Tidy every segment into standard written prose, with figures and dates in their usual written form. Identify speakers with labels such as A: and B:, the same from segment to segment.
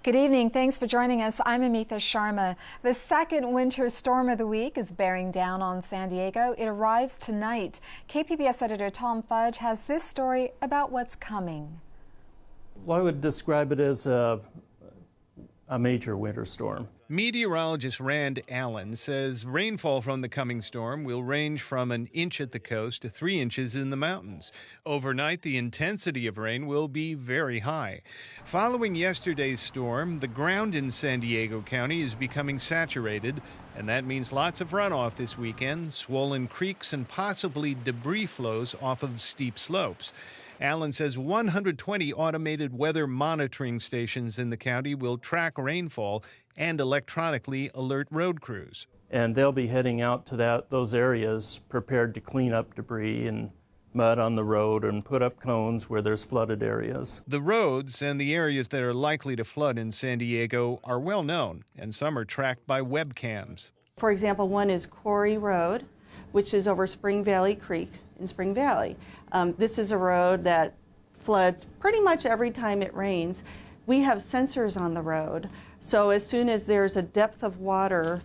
A: Good evening. Thanks for joining us. I'm Amitha Sharma. The second winter storm of the week is bearing down on San Diego. It arrives tonight. KPBS editor Tom Fudge has this story about what's coming.
B: Well, I would describe it as a major winter storm.
C: Meteorologist Rand Allen says rainfall from the coming storm will range from an inch at the coast to 3 inches in the mountains. Overnight, the intensity of rain will be very high. Following yesterday's storm, the ground in San Diego County is becoming saturated, and that means lots of runoff this weekend, swollen creeks, and possibly debris flows off of steep slopes. Allen says 120 automated weather monitoring stations in the county will track rainfall and electronically alert road crews.
B: And they'll be heading out to those areas prepared to clean up debris and mud on the road and put up cones where there's flooded areas.
C: The roads and the areas that are likely to flood in San Diego are well known, and some are tracked by webcams.
D: For example, one is Quarry Road, which is over Spring Valley Creek in Spring Valley. This is a road that floods pretty much every time it rains. We have sensors on the road, so as soon as there's a depth of water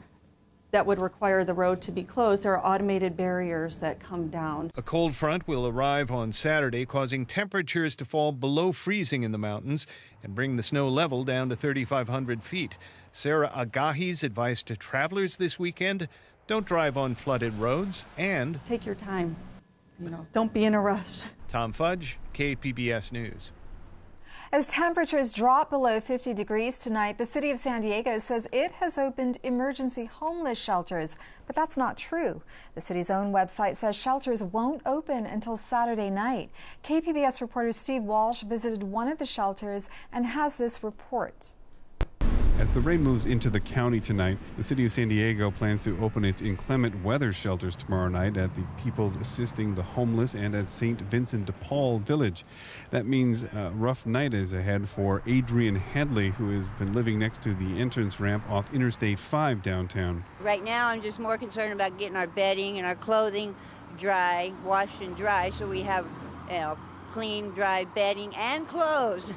D: that would require the road to be closed, there are automated barriers that come down.
C: A cold front will arrive on Saturday, causing temperatures to fall below freezing in the mountains and bring the snow level down to 3,500 feet. Sarah Agahi's advice to travelers this weekend: don't drive on flooded roads and
D: take your time. Don't be in a rush.
C: Tom Fudge, KPBS News.
A: As temperatures drop below 50 degrees tonight, the city of San Diego says it has opened emergency homeless shelters, but that's not true. The city's own website says shelters won't open until Saturday night. KPBS reporter Steve Walsh visited one of the shelters and has this report.
E: As the rain moves into the county tonight, the city of San Diego plans to open its inclement weather shelters tomorrow night at the People's Assisting the Homeless and at St. Vincent de Paul Village. That means a rough night is ahead for Adrian Hadley, who has been living next to the entrance ramp off Interstate 5 downtown.
F: Right now, I'm just more concerned about getting our bedding and our clothing dry, washed and dry, so we have clean, dry bedding and clothes.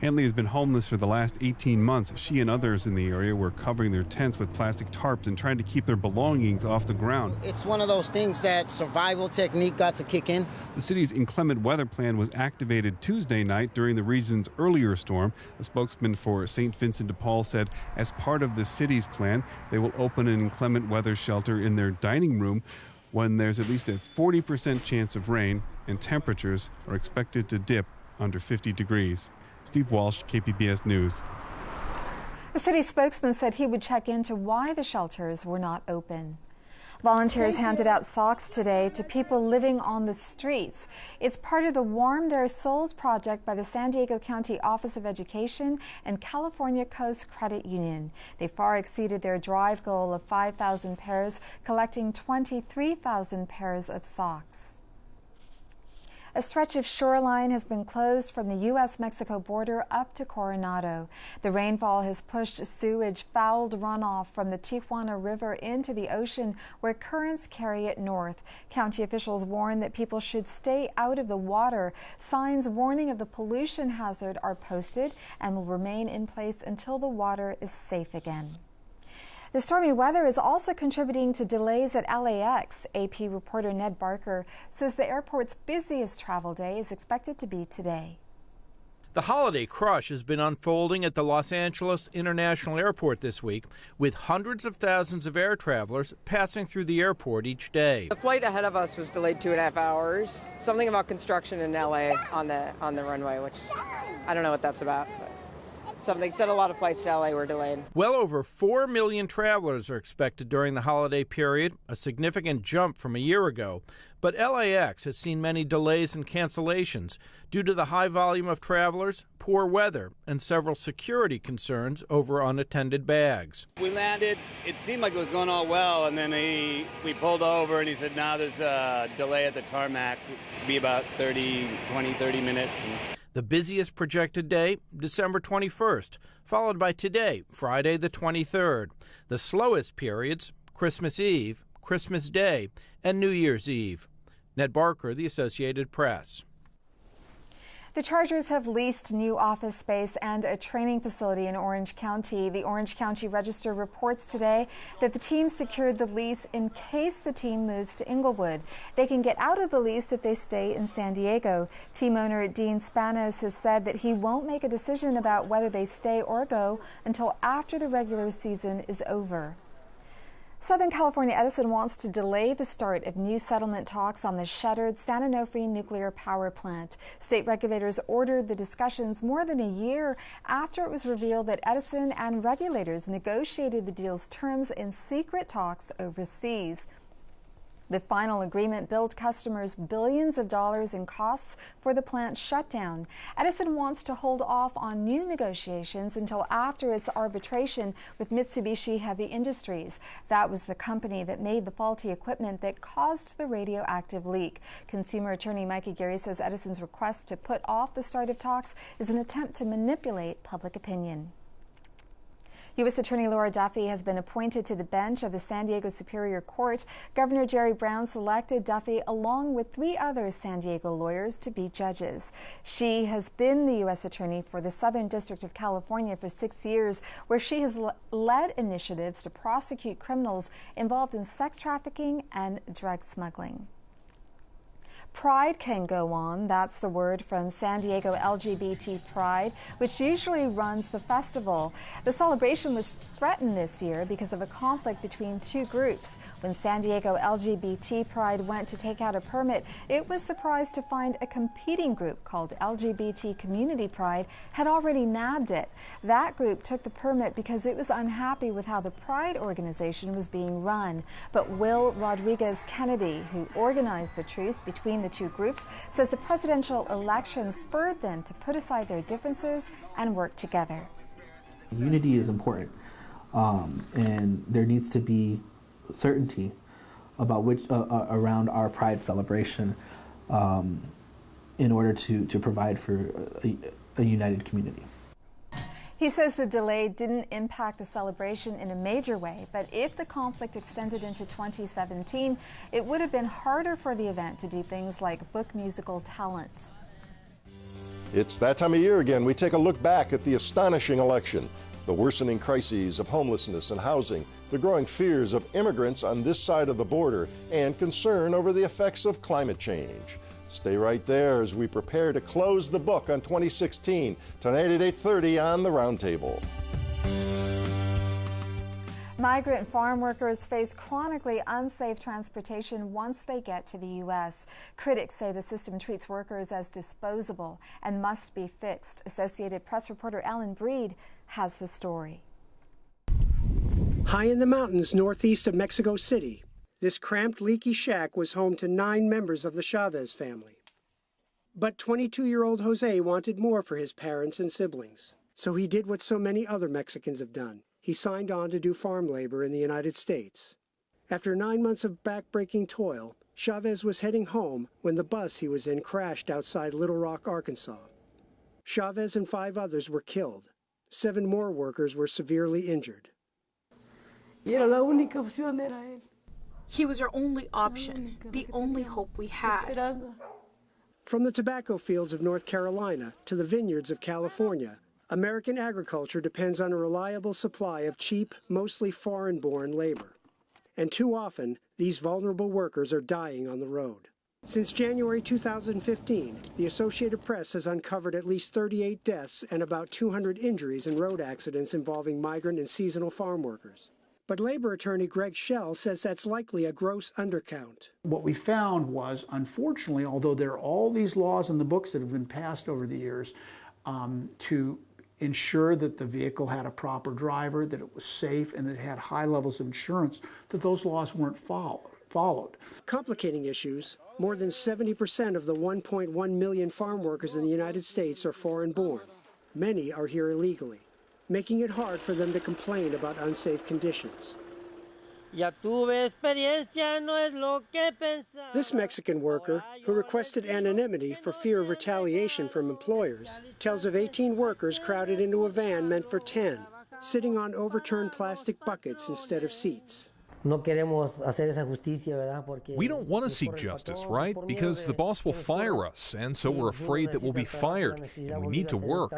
E: Hanley has been homeless for the last 18 months. She and others in the area were covering their tents with plastic tarps and trying to keep their belongings off the ground.
G: It's one of those things that survival technique got to kick in.
E: The city's inclement weather plan was activated Tuesday night during the region's earlier storm. A spokesman for St. Vincent de Paul said as part of the city's plan, they will open an inclement weather shelter in their dining room when there's at least a 40% chance of rain and temperatures are expected to dip under 50 degrees. Steve Walsh, KPBS News.
A: The city spokesman said he would check into why the shelters were not open. Volunteers handed out socks today to people living on the streets. It's part of the Warm Their Souls project by the San Diego County Office of Education and California Coast Credit Union. They far exceeded their drive goal of 5,000 pairs, collecting 23,000 pairs of socks. A stretch of shoreline has been closed from the U.S.-Mexico border up to Coronado. The rainfall has pushed sewage-fouled runoff from the Tijuana River into the ocean, where currents carry it north. County officials warn that people should stay out of the water. Signs warning of the pollution hazard are posted and will remain in place until the water is safe again. The stormy weather is also contributing to delays at LAX. AP reporter Ned Barker says the airport's busiest travel day is expected to be today.
H: The holiday crush has been unfolding at the Los Angeles International Airport this week, with hundreds of thousands of air travelers passing through the airport each day.
I: The flight ahead of us was delayed 2.5 hours. Something about construction in LA on the runway, which I don't know what that's about. Something said a lot of flights to LA were delayed.
H: Well over 4 million travelers are expected during the holiday period, a significant jump from a year ago. But LAX has seen many delays and cancellations due to the high volume of travelers, poor weather, and several security concerns over unattended bags.
J: We landed, it seemed like it was going all well, and then we pulled over and he said, now there's a delay at the tarmac. It'll be about 30 minutes.
H: The busiest projected day, December 21st, followed by today, Friday the 23rd. The slowest periods, Christmas Eve, Christmas Day, and New Year's Eve. Ned Barker, The Associated Press.
A: The Chargers have leased new office space and a training facility in Orange County. The Orange County Register reports today that the team secured the lease in case the team moves to Inglewood. They can get out of the lease if they stay in San Diego. Team owner Dean Spanos has said that he won't make a decision about whether they stay or go until after the regular season is over. Southern California Edison wants to delay the start of new settlement talks on the shuttered San Onofre nuclear power plant. State regulators ordered the discussions more than a year after it was revealed that Edison and regulators negotiated the deal's terms in secret talks overseas. The final agreement billed customers billions of dollars in costs for the plant's shutdown. Edison wants to hold off on new negotiations until after its arbitration with Mitsubishi Heavy Industries. That was the company that made the faulty equipment that caused the radioactive leak. Consumer attorney Mike Aguirre says Edison's request to put off the start of talks is an attempt to manipulate public opinion. U.S. Attorney Laura Duffy has been appointed to the bench of the San Diego Superior Court. Governor Jerry Brown selected Duffy along with 3 other San Diego lawyers to be judges. She has been the U.S. Attorney for the Southern District of California for 6 years, where she has led initiatives to prosecute criminals involved in sex trafficking and drug smuggling. Pride can go on. That's the word from San Diego LGBT Pride, which usually runs the festival. The celebration was threatened this year because of a conflict between 2 groups. When San Diego LGBT Pride went to take out a permit, it was surprised to find a competing group called LGBT Community Pride had already nabbed it. That group took the permit because it was unhappy with how the Pride organization was being run. But Will Rodriguez Kennedy, who organized the truce between the 2 groups, says the presidential election spurred them to put aside their differences and work together.
K: Unity is important, and there needs to be certainty about around our Pride celebration in order to provide for a united community.
A: He says the delay didn't impact the celebration in a major way, but if the conflict extended into 2017, it would have been harder for the event to do things like book musical talent.
L: It's that time of year again. We take a look back at the astonishing election, the worsening crises of homelessness and housing, the growing fears of immigrants on this side of the border, and concern over the effects of climate change. Stay right there as we prepare to close the book on 2016, tonight at 8:30 on The Roundtable.
A: Migrant farm workers face chronically unsafe transportation once they get to the U.S. Critics say the system treats workers as disposable and must be fixed. Associated Press reporter Ellen Breed has the story.
M: High in the mountains northeast of Mexico City, this cramped, leaky shack was home to 9 members of the Chavez family. But 22-year-old Jose wanted more for his parents and siblings, so he did what so many other Mexicans have done. He signed on to do farm labor in the United States. After 9 months of back-breaking toil, Chavez was heading home when the bus he was in crashed outside Little Rock, Arkansas. Chavez and 5 others were killed. 7 more workers were severely injured.
N: He was our only option, the only hope we had.
M: From the tobacco fields of North Carolina to the vineyards of California, American agriculture depends on a reliable supply of cheap, mostly foreign-born labor. And too often, these vulnerable workers are dying on the road. Since January 2015, the Associated Press has uncovered at least 38 deaths and about 200 injuries in road accidents involving migrant and seasonal farm workers. But labor attorney Greg Schell says that's likely a gross undercount.
O: What we found was, unfortunately, although there are all these laws in the books that have been passed over the years to ensure that the vehicle had a proper driver, that it was safe, and that it had high levels of insurance, that those laws weren't followed.
M: Complicating issues, more than 70% of the 1.1 million farm workers in the United States are foreign-born. Many are here illegally, making it hard for them to complain about unsafe conditions. This Mexican worker, who requested anonymity for fear of retaliation from employers, tells of 18 workers crowded into a van meant for 10, sitting on overturned plastic buckets instead of seats.
P: We don't want to seek justice, right? Because the boss will fire us, and so we're afraid that we'll be fired, and we need to work.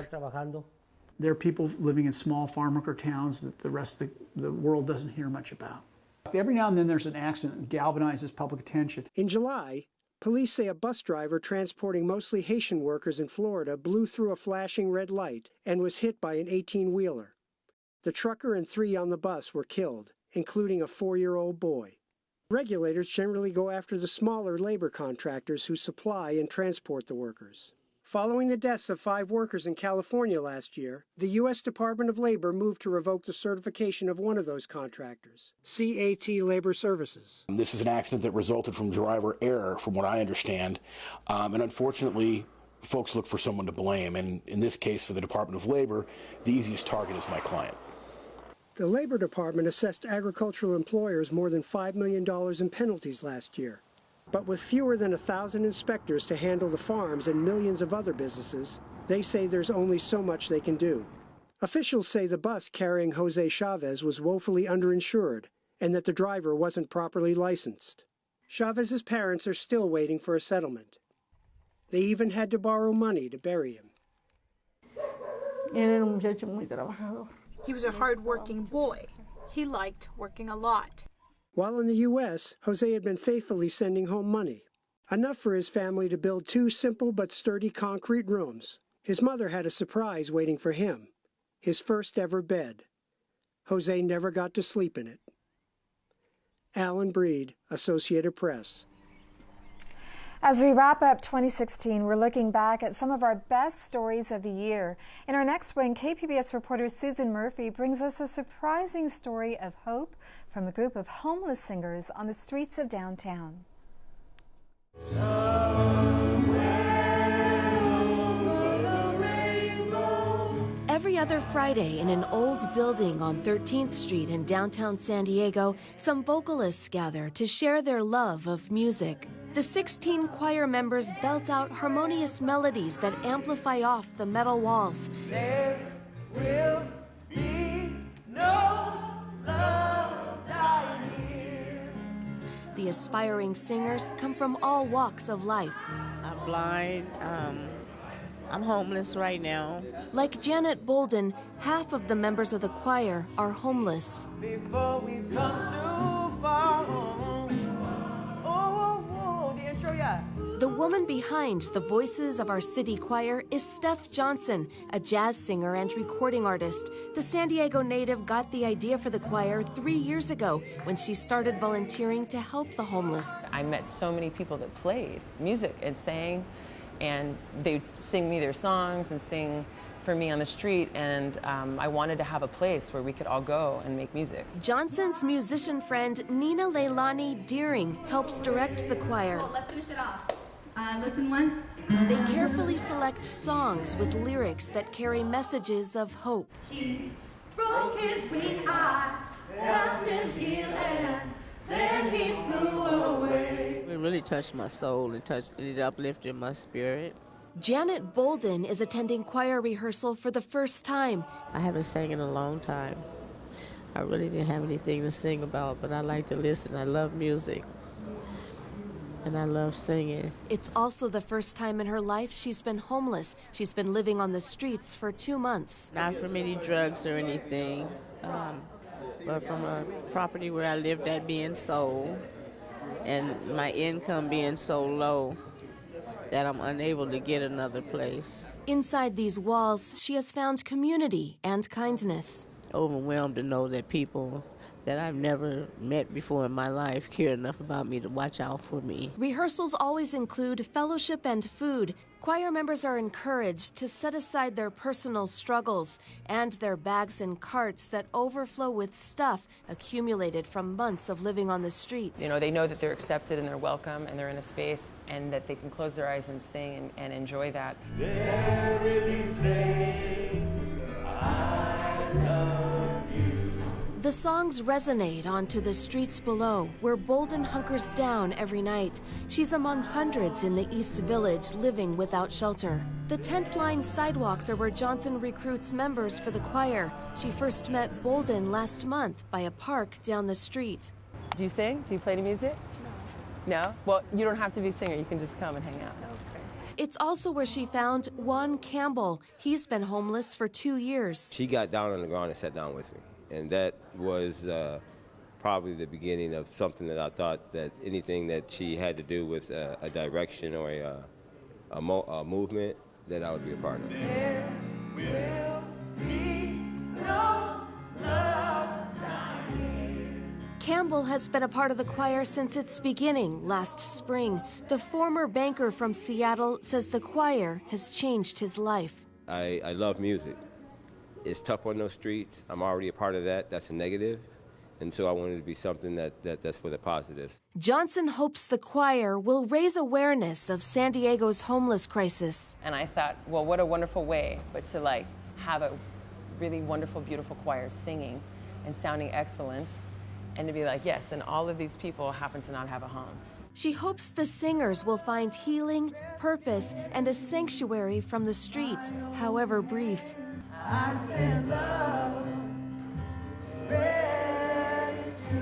O: There are people living in small farm worker towns that the rest of the world doesn't hear much about. Every now and then there's an accident that galvanizes public attention.
M: In July, police say a bus driver transporting mostly Haitian workers in Florida blew through a flashing red light and was hit by an 18-wheeler. The trucker and 3 on the bus were killed, including a 4-year-old boy. Regulators generally go after the smaller labor contractors who supply and transport the workers. Following the deaths of 5 workers in California last year, the U.S. Department of Labor moved to revoke the certification of one of those contractors, CAT Labor Services.
Q: This is an accident that resulted from driver error, from what I understand, and unfortunately, folks look for someone to blame, and in this case, for the Department of Labor, the easiest target is my client.
M: The Labor Department assessed agricultural employers more than $5 million in penalties last year. But with fewer than 1,000 inspectors to handle the farms and millions of other businesses, they say there's only so much they can do. Officials say the bus carrying Jose Chavez was woefully underinsured and that the driver wasn't properly licensed. Chavez's parents are still waiting for a settlement. They even had to borrow money to bury him.
N: He was a hard-working boy. He liked working a lot.
M: While in the U.S., Jose had been faithfully sending home money, enough for his family to build 2 simple but sturdy concrete rooms. His mother had a surprise waiting for him, his first ever bed. Jose never got to sleep in it. Alan Breed, Associated Press.
A: As we wrap up 2016, we're looking back at some of our best stories of the year. In our next one, KPBS reporter Susan Murphy brings us a surprising story of hope from a group of homeless singers on the streets of downtown.
R: Every other Friday in an old building on 13th Street in downtown San Diego, some vocalists gather to share their love of music. The 16 choir members belt out harmonious melodies that amplify off the metal walls.
S: There will be no love dying here.
R: The aspiring singers come from all walks of life.
T: I'm blind. I'm homeless right now.
R: Like Janet Bolden, half of the members of the choir are homeless.
S: Before we've come too far home.
R: The woman behind the voices of our city choir is Steph Johnson, a jazz singer and recording artist. The San Diego native got the idea for the choir 3 years ago when she started volunteering to help the homeless.
U: I met so many people that played music and sang, and they'd sing me their songs and sing for me on the street, and I wanted to have a place where we could all go and make music.
R: Johnson's musician friend Nina Leilani Deering helps direct the choir.
V: Cool, let's finish it off. Listen once.
R: They carefully select songs with lyrics that carry messages of hope.
S: He broke his weak eye, helped him heal, and then he flew away.
T: It really touched my soul. It uplifted my spirit.
R: Janet Bolden is attending choir rehearsal for the first time.
T: I haven't sang in a long time. I really didn't have anything to sing about, but I like to listen. I love music, and I love singing.
R: It's also the first time in her life she's been homeless. She's been living on the streets for 2 months.
T: Not from any drugs or anything, but from a property where I lived at being sold, and my income being so low that I'm unable to get another place.
R: Inside these walls, she has found community and kindness.
T: Overwhelmed to know that people that I've never met before in my life care enough about me to watch out for me.
R: Rehearsals always include fellowship and food. Choir members are encouraged to set aside their personal struggles and their bags and carts that overflow with stuff accumulated from months of living on the streets.
U: You know, they know that they're accepted and they're welcome and they're in a space and that they can close their eyes and sing and enjoy that.
S: They're really saying, I love you.
R: The songs resonate onto the streets below, where Bolden hunkers down every night. She's among hundreds in the East Village living without shelter. The tent-lined sidewalks are where Johnson recruits members for the choir. She first met Bolden last month by a park down the street.
U: Do you sing? Do you play any music? No. No? Well, you don't have to be a singer. You can just come and hang out.
R: It's also where she found Juan Campbell. He's been homeless for 2 years.
B: She got down on the ground and sat down with me. And that was probably the beginning of something that I thought that anything that she had to do with a direction or a movement, that I would be a part of.
S: There will be no love.
R: Campbell has been a part of the choir since its beginning last spring. The former banker from Seattle says the choir has changed his life.
B: I love music. It's tough on those streets. I'm already a part of that. That's a negative. And so I wanted to be something that's for the positives.
R: Johnson hopes the choir will raise awareness of San Diego's homeless crisis.
U: And I thought, well, what a wonderful way, but to like have a really wonderful, beautiful choir singing and sounding excellent. And to be like, yes, and all of these people happen to not have a home.
R: She hopes the singers will find healing, purpose, and a sanctuary from the streets, however brief.
S: I said love, rescue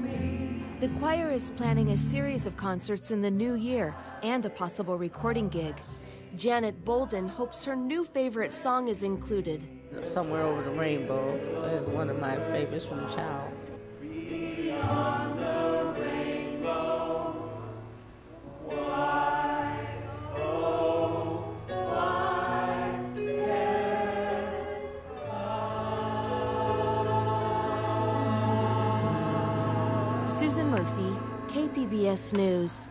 S: me.
R: The choir is planning a series of concerts in the new year and a possible recording gig. Janet Bolden hopes her new favorite song is included.
T: Somewhere Over the Rainbow is one of my favorites from a child.
S: Beyond the rainbow, why, oh, why can't I?
R: Susan Murphy, KPBS News.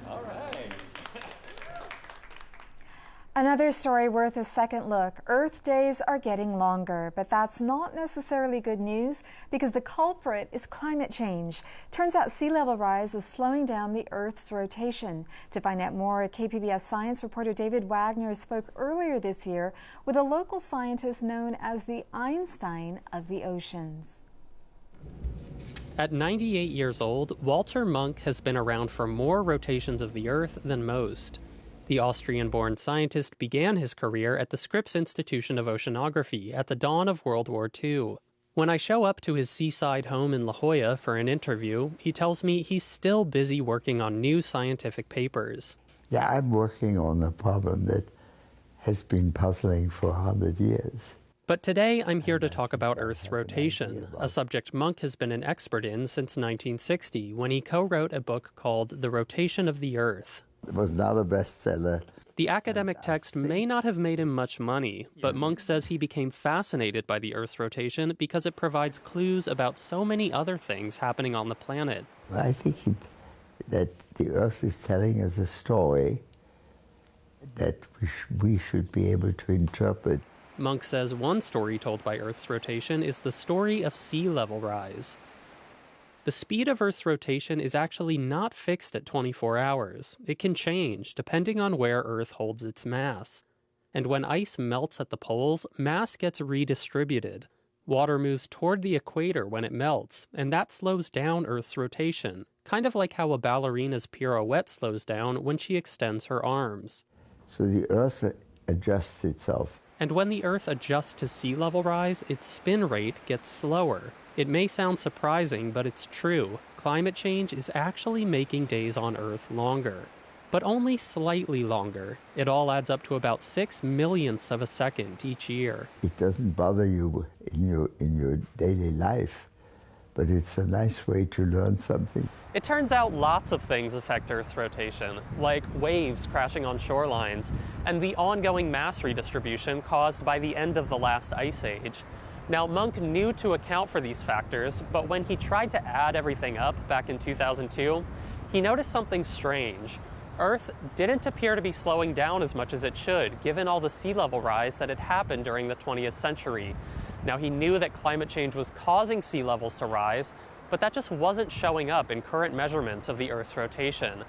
A: Another story worth a second look. Earth days are getting longer, but that's not necessarily good news because the culprit is climate change. Turns out sea level rise is slowing down the Earth's rotation. To find out more, KPBS science reporter David Wagner spoke earlier this year with a local scientist known as the Einstein of the oceans.
D: At 98 years old, Walter Munk has been around for more rotations of the Earth than most. The Austrian-born scientist began his career at the Scripps Institution of Oceanography at the dawn of World War II. When I show up to his seaside home in La Jolla for an interview, he tells me he's still busy working on new scientific papers.
W: Yeah, I'm working on a problem that has been puzzling for 100 years.
D: But today I'm here to talk about Earth's rotation, a subject Munk has been an expert in since 1960 when he co-wrote a book called The Rotation of the Earth.
W: It was not a bestseller.
D: The academic text may not have made him much money, but Munk says he became fascinated by the Earth's rotation because it provides clues about so many other things happening on the planet.
W: I think that the Earth is telling us a story that we should be able to interpret.
D: Munk says one story told by Earth's rotation is the story of sea level rise. The speed of Earth's rotation is actually not fixed at 24 hours. It can change depending on where Earth holds its mass. And when ice melts at the poles, mass gets redistributed. Water moves toward the equator when it melts, and that slows down Earth's rotation, kind of like how a ballerina's pirouette slows down when she extends her arms.
W: So the Earth adjusts itself.
D: And when the Earth adjusts to sea level rise, its spin rate gets slower. It may sound surprising, but it's true. Climate change is actually making days on Earth longer. But only slightly longer. It all adds up to about 6 millionths of a second each year.
W: It doesn't bother you in your daily life, but it's a nice way to learn something.
D: It turns out lots of things affect Earth's rotation, like waves crashing on shorelines, and the ongoing mass redistribution caused by the end of the last ice age. Now, Munk knew to account for these factors, but when he tried to add everything up back in 2002, he noticed something strange. Earth didn't appear to be slowing down as much as it should, given all the sea level rise that had happened during the 20th century. Now, he knew that climate change was causing sea levels to rise, but that just wasn't showing up in current measurements of the Earth's rotation.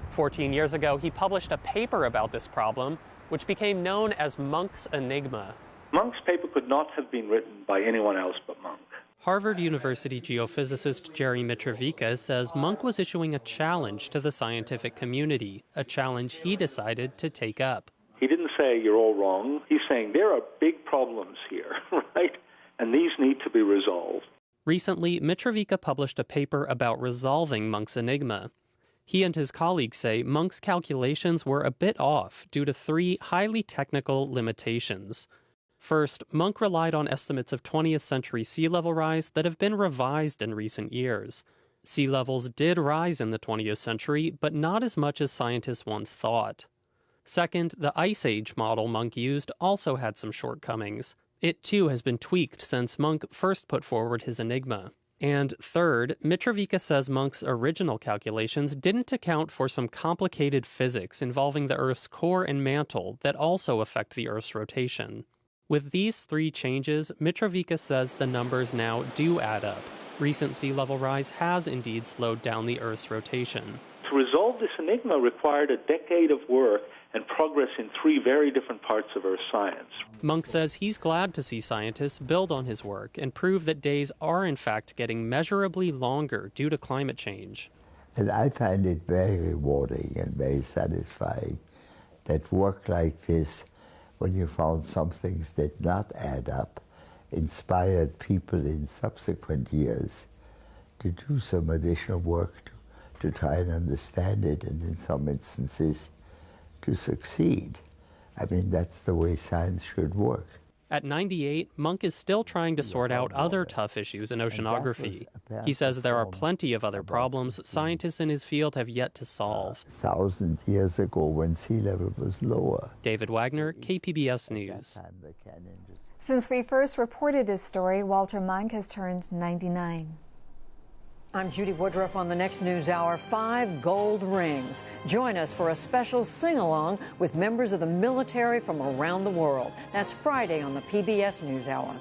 D: 14 years ago, he published a paper about this problem, which became known as Munk's Enigma.
X: Munk's paper could not have been written by anyone else but Munk.
D: Harvard University geophysicist Jerry Mitrovica says Munk was issuing a challenge to the scientific community, a challenge he decided to take up.
X: He didn't say you're all wrong. He's saying there are big problems here, right? And these need to be resolved.
D: Recently, Mitrovica published a paper about resolving Monk's enigma. He and his colleagues say Monk's calculations were a bit off due to 3 highly technical limitations. First, Monk relied on estimates of 20th century sea level rise that have been revised in recent years. Sea levels did rise in the 20th century, but not as much as scientists once thought. Second, the Ice Age model Monk used also had some shortcomings. It too has been tweaked since Monk first put forward his enigma. And third, Mitrovica says Monk's original calculations didn't account for some complicated physics involving the Earth's core and mantle that also affect the Earth's rotation. With these 3 changes, Mitrovica says the numbers now do add up. Recent sea level rise has indeed slowed down the Earth's rotation.
X: To resolve this enigma required a decade of work and progress in 3 very different parts of Earth science.
D: Monk says he's glad to see scientists build on his work and prove that days are in fact getting measurably longer due to climate change.
W: And I find it very rewarding and very satisfying that work like this, when you found some things did not add up, inspired people in subsequent years to do some additional work to try and understand it, and in some instances to succeed. I mean, that's the way science should work.
D: At 98, Monk is still trying to sort out other tough issues in oceanography. He says there are plenty of other problems scientists in his field have yet to solve.
W: 1,000 years ago, when sea level was lower.
D: David Wagner, KPBS News.
A: Since we first reported this story, Walter Monk has turned 99.
C: I'm Judy Woodruff on the next News Hour. 5 gold rings. Join us for a special sing-along with members of the military from around the world. That's Friday on the PBS News Hour.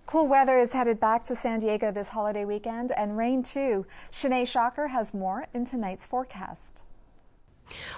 A: Cool weather is headed back to San Diego this holiday weekend, and rain too. Shanae Shocker has more in tonight's forecast.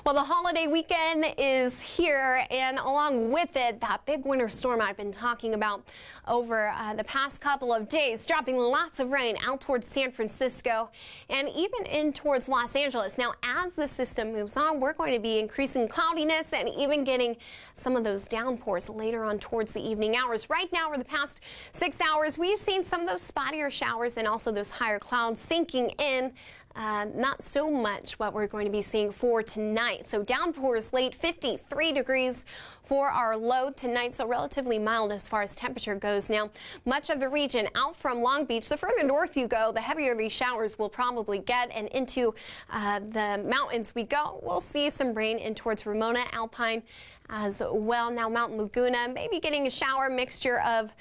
E: Well, the holiday weekend is here, and along with it, that big winter storm I've been talking about over the past couple of days, dropping lots of rain out towards San Francisco and even in towards Los Angeles. Now, as the system moves on, we're going to be increasing cloudiness and even getting some of those downpours later on towards the evening hours. Right now, over the past 6 hours, we've seen some of those spottier showers and also those higher clouds sinking in. Not so much what we're going to be seeing for tonight. So downpours late, 53 degrees for our low tonight, so relatively mild as far as temperature goes. Now, much of the region out from Long Beach, the further north you go, the heavier these showers will probably get, and into the mountains we go, we'll see some rain in towards Ramona, Alpine as well. Now, Mountain Laguna, maybe getting a shower mixture of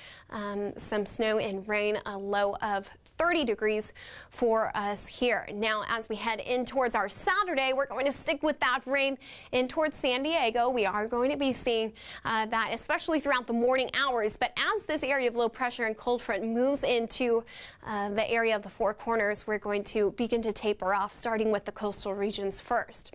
E: some snow and rain, a low of 30 degrees for us here. Now, as we head in towards our Saturday, we're going to stick with that rain in towards San Diego. We are going to be seeing that, especially throughout the morning hours. But as this area of low pressure and cold front moves into the area of the Four Corners, we're going to begin to taper off, starting with the coastal regions first.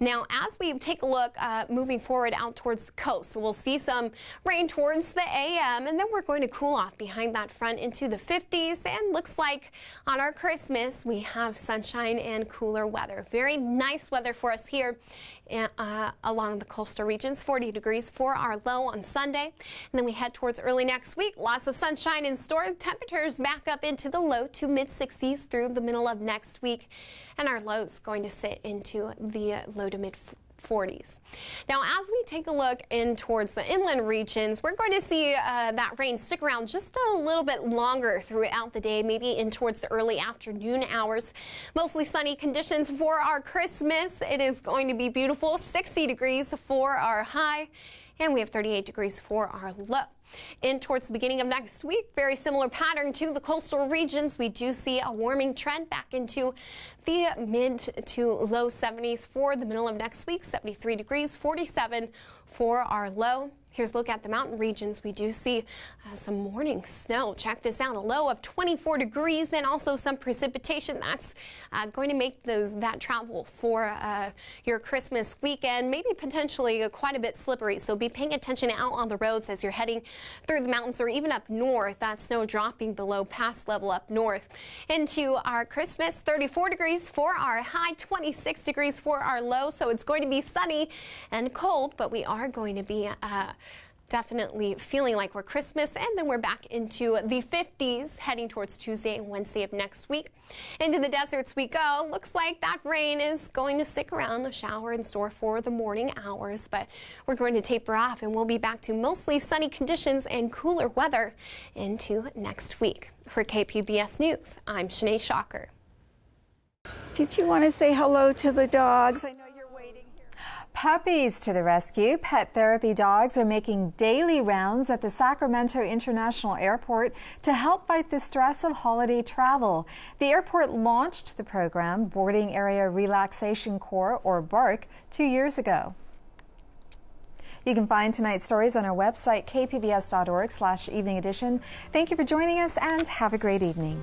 E: Now, as we take a look moving forward out towards the coast, so we'll see some rain towards the AM, and then we're going to cool off behind that front into the 50s, and looks like on our Christmas we have sunshine and cooler weather. Very nice weather for us here along the coastal regions. 40 degrees for our low on Sunday, and then we head towards early next week. Lots of sunshine in store. Temperatures back up into the low to mid 60s through the middle of next week, and our lows going to sit into the low to mid 40s. Now, as we take a look in towards the inland regions, we're going to see that rain stick around just a little bit longer throughout the day, maybe in towards the early afternoon hours. Mostly sunny conditions for our Christmas. It is going to be beautiful. 60 degrees for our high, and we have 38 degrees for our low. In towards the beginning of next week, very similar pattern to the coastal regions. We do see a warming trend back into the mid to low 70s for the middle of next week. 73 degrees, 47 for our low. Here's a look at the mountain regions. We do see some morning snow. Check this out, a low of 24 degrees and also some precipitation. That's going to make that travel for your Christmas weekend, maybe potentially quite a bit slippery. So be paying attention out on the roads as you're heading through the mountains or even up north. That snow dropping below pass level up north. Into our Christmas, 34 degrees for our high, 26 degrees for our low. So it's going to be sunny and cold, but we are going to be Definitely feeling like we're Christmas, and then we're back into the 50s, heading towards Tuesday and Wednesday of next week. Into the deserts we go. Looks like that rain is going to stick around. A shower in store for the morning hours, but we're going to taper off, and we'll be back to mostly sunny conditions and cooler weather into next week. For KPBS News, I'm Shanae Shocker.
F: Did you want to say hello to the dogs? I know you're waiting here.
A: Puppies to the rescue. Pet therapy dogs are making daily rounds at the Sacramento International Airport to help fight the stress of holiday travel. The airport launched the program, Boarding Area Relaxation Corps, or BARC, 2 years ago. You can find tonight's stories on our website, kpbs.org/evening edition. Thank you for joining us, and have a great evening.